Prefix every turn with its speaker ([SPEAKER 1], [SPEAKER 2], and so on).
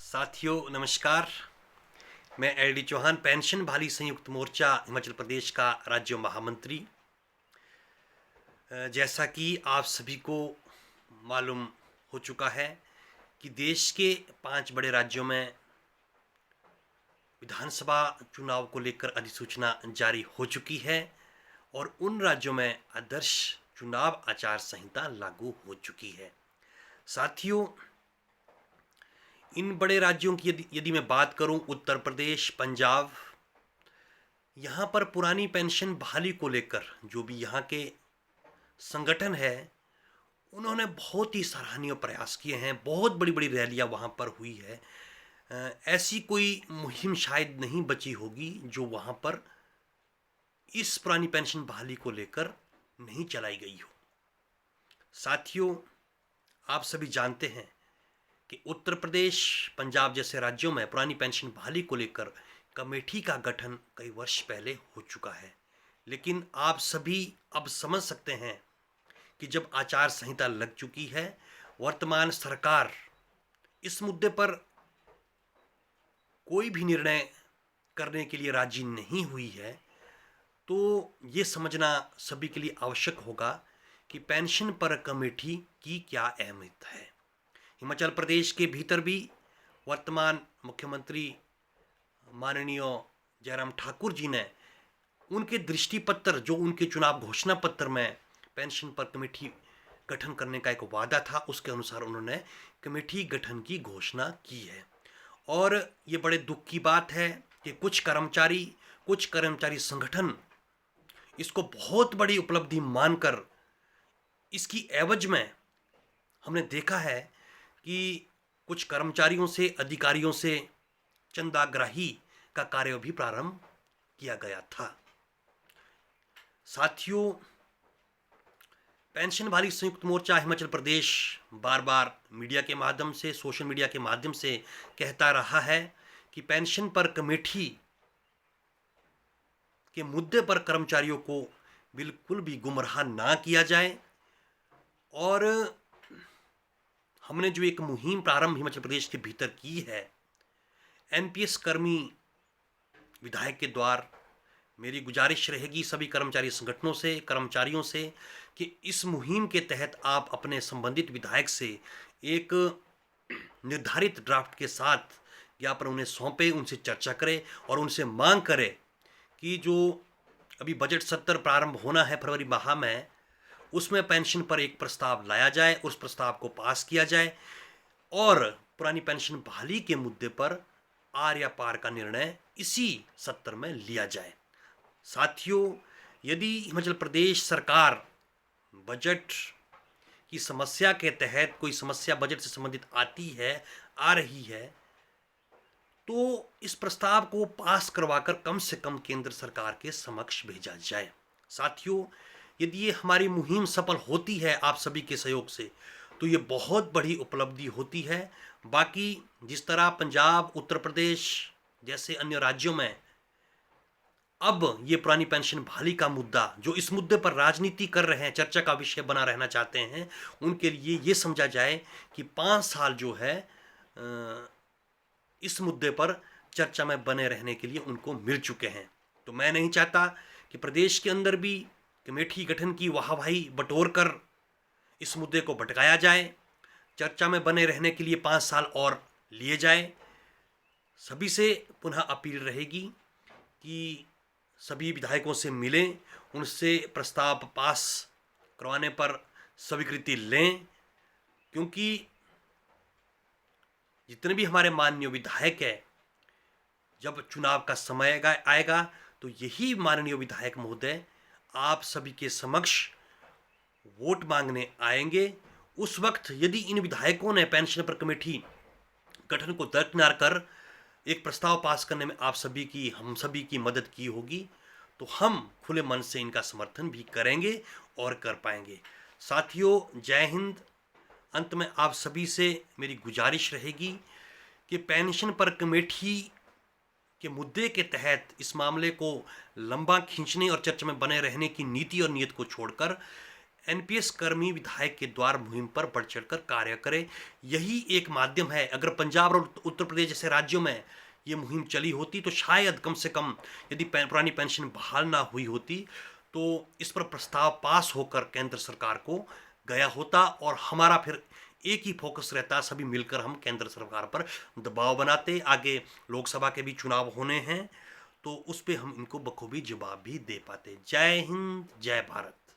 [SPEAKER 1] साथियों नमस्कार। मैं एल डी चौहान, पेंशन बहाली संयुक्त मोर्चा हिमाचल प्रदेश का राज्य महामंत्री। जैसा कि आप सभी को मालूम हो चुका है कि देश के 5 बड़े राज्यों में विधानसभा चुनाव को लेकर अधिसूचना जारी हो चुकी है और उन राज्यों में आदर्श चुनाव आचार संहिता लागू हो चुकी है। साथियों, इन बड़े राज्यों की यदि मैं बात करूं, उत्तर प्रदेश, पंजाब, यहाँ पर पुरानी पेंशन बहाली को लेकर जो भी यहाँ के संगठन है, उन्होंने बहुत ही सराहनीय प्रयास किए हैं। बहुत बड़ी बड़ी रैलियाँ वहाँ पर हुई है। ऐसी कोई मुहिम शायद नहीं बची होगी जो वहाँ पर इस पुरानी पेंशन बहाली को लेकर नहीं चलाई गई हो। साथियों, आप सभी जानते हैं कि उत्तर प्रदेश, पंजाब जैसे राज्यों में पुरानी पेंशन बहाली को लेकर कमेटी का गठन कई वर्ष पहले हो चुका है। लेकिन आप सभी अब समझ सकते हैं कि जब आचार संहिता लग चुकी है, वर्तमान सरकार इस मुद्दे पर कोई भी निर्णय करने के लिए राजी नहीं हुई है, तो ये समझना सभी के लिए आवश्यक होगा कि पेंशन पर कमेटी की क्या अहमियत है। हिमाचल प्रदेश के भीतर भी वर्तमान मुख्यमंत्री माननीय जयराम ठाकुर जी ने उनके दृष्टिपत्र, जो उनके चुनाव घोषणा पत्र में पेंशन पर कमेटी गठन करने का एक वादा था, उसके अनुसार उन्होंने कमेटी गठन की घोषणा की है। और ये बड़े दुख की बात है कि कुछ कर्मचारी संगठन इसको बहुत बड़ी उपलब्धि मानकर इसकी एवज में हमने देखा है कि कुछ कर्मचारियों से, अधिकारियों से चंदाग्राही का कार्य भी प्रारंभ किया गया था। साथियों, पेंशन बहाली संयुक्त मोर्चा हिमाचल प्रदेश बार बार मीडिया के माध्यम से, सोशल मीडिया के माध्यम से कहता रहा है कि पेंशन पर कमेटी के मुद्दे पर कर्मचारियों को बिल्कुल भी गुमराह ना किया जाए। और हमने जो एक मुहिम प्रारंभ हिमाचल प्रदेश के भीतर की है, एनपीएस कर्मी विधायक के द्वार, मेरी गुजारिश रहेगी सभी कर्मचारी संगठनों से, कर्मचारियों से कि इस मुहिम के तहत आप अपने संबंधित विधायक से एक निर्धारित ड्राफ्ट के साथ ज्ञापन उन्हें सौंपे, उनसे चर्चा करें और उनसे मांग करें कि जो अभी बजट सत्र प्रारंभ होना है फरवरी माह में, उसमें पेंशन पर एक प्रस्ताव लाया जाए, उस प्रस्ताव को पास किया जाए और पुरानी पेंशन बहाली के मुद्दे पर आर या पार का निर्णय इसी सत्र में लिया जाए। साथियों, यदि हिमाचल प्रदेश सरकार बजट की समस्या के तहत कोई समस्या बजट से संबंधित आ रही है, तो इस प्रस्ताव को पास करवाकर कम से कम केंद्र सरकार के समक्ष भेजा जाए। साथियों, यदि ये हमारी मुहिम सफल होती है आप सभी के सहयोग से, तो ये बहुत बड़ी उपलब्धि होती है। बाकी जिस तरह पंजाब, उत्तर प्रदेश जैसे अन्य राज्यों में अब ये पुरानी पेंशन बहाली का मुद्दा, जो इस मुद्दे पर राजनीति कर रहे हैं, चर्चा का विषय बना रहना चाहते हैं, उनके लिए ये समझा जाए कि 5 साल जो है इस मुद्दे पर चर्चा में बने रहने के लिए उनको मिल चुके हैं। तो मैं नहीं चाहता कि प्रदेश के अंदर भी कमेटी गठन की वाहवाही बटोर कर इस मुद्दे को भटकाया जाए। चर्चा में बने रहने के लिए 5 साल और लिए जाए। सभी से पुनः अपील रहेगी कि सभी विधायकों से मिलें, उनसे प्रस्ताव पास करवाने पर स्वीकृति लें, क्योंकि जितने भी हमारे माननीय विधायक हैं, जब चुनाव का समय आएगा तो यही माननीय विधायक महोदय आप सभी के समक्ष वोट मांगने आएंगे। उस वक्त यदि इन विधायकों ने पेंशन पर कमेटी गठन को दरकिनार कर एक प्रस्ताव पास करने में आप सभी की, हम सभी की मदद की होगी, तो हम खुले मन से इनका समर्थन भी करेंगे और कर पाएंगे। साथियों, जय हिंद। अंत में आप सभी से मेरी गुजारिश रहेगी कि पेंशन पर कमेटी के मुद्दे के तहत इस मामले को लंबा खींचने और चर्चा में बने रहने की नीति और नीयत को छोड़कर एनपीएस कर्मी विधायक के द्वार मुहिम पर बढ़ चढ़कर कार्य करें। यही एक माध्यम है। अगर पंजाब और उत्तर प्रदेश जैसे राज्यों में ये मुहिम चली होती तो शायद कम से कम यदि पुरानी पेंशन बहाल ना हुई होती तो इस पर प्रस्ताव पास होकर केंद्र सरकार को गया होता और हमारा फिर एक ही फोकस रहता, सभी मिलकर हम केंद्र सरकार पर दबाव बनाते। आगे लोकसभा के भी चुनाव होने हैं तो उस पर हम इनको बखूबी जवाब भी दे पाते। जय हिंद, जय भारत।